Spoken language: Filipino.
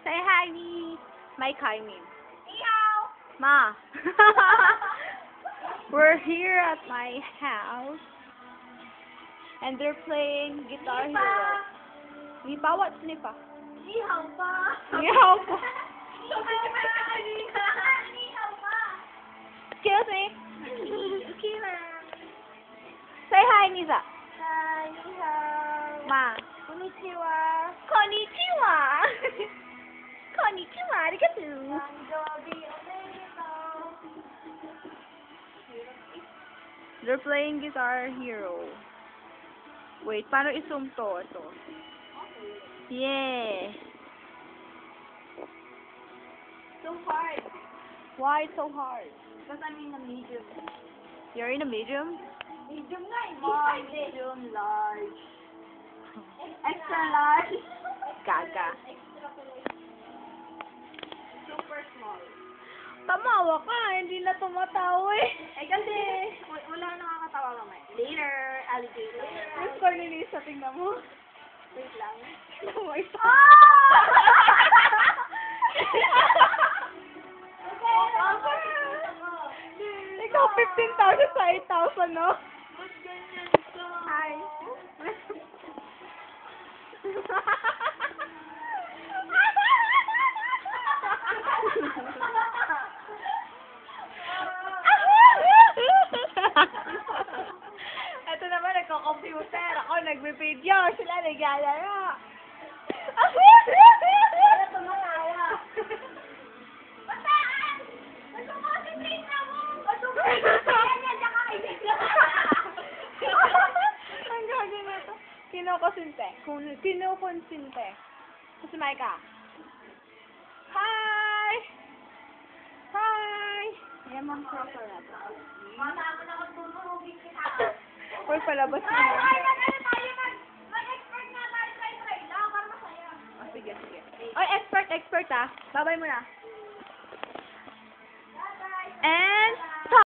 Say hi, ni. Mai Kai Min. Meow. Ma. We're here at my house. And they're playing Guitar Hero. Nipa, what's Nipa? Ni hao pa. Ni hao pa. Ni hao pa. Excuse me. Okay na. Say hi, Nisa. Hi, ni hao. Ma. Konnichiwa. Konnichiwa. Konnichiwa. Arigato. Tanjobi omedetou. They're playing Guitar Hero. Wait, paano i-zoom to? Ito. Yeah. So hard. Why it's so hard? Because I'm in a medium. You're in a medium? Medium nga, medium, large. Extra large. Gaga. Super small. Tamawa ka, hindi na tumatawa eh. Eh kasi, wala nakakatawa mamaya. Later, alligator. Yung score ni Lisa, tingnan mo. Wait lang. Oh my God. Ikaw, 15,000 sa 8,000, no? Ba't ganyan ka? Hi. Ito naman, nagko-computer. Ako, nagbe-video. Sila naglalaro. Wala tumatawa. Bataan! Nagko-concentrate na mo! Ganyan, tsaka kaibigan. Ang gagawin na ito. Kinukonsinte. Kinukonsinte. Kasi Micah. Hi! Hi! Yan mang proper na to. Matama na kung tuturugin kita. Uy, palabas na. Ay, tayo mag-expert na tayo sa trade lang para masaya. Oh, sige, sige. Oy, expert ah. Babay mo na. Bye-bye. And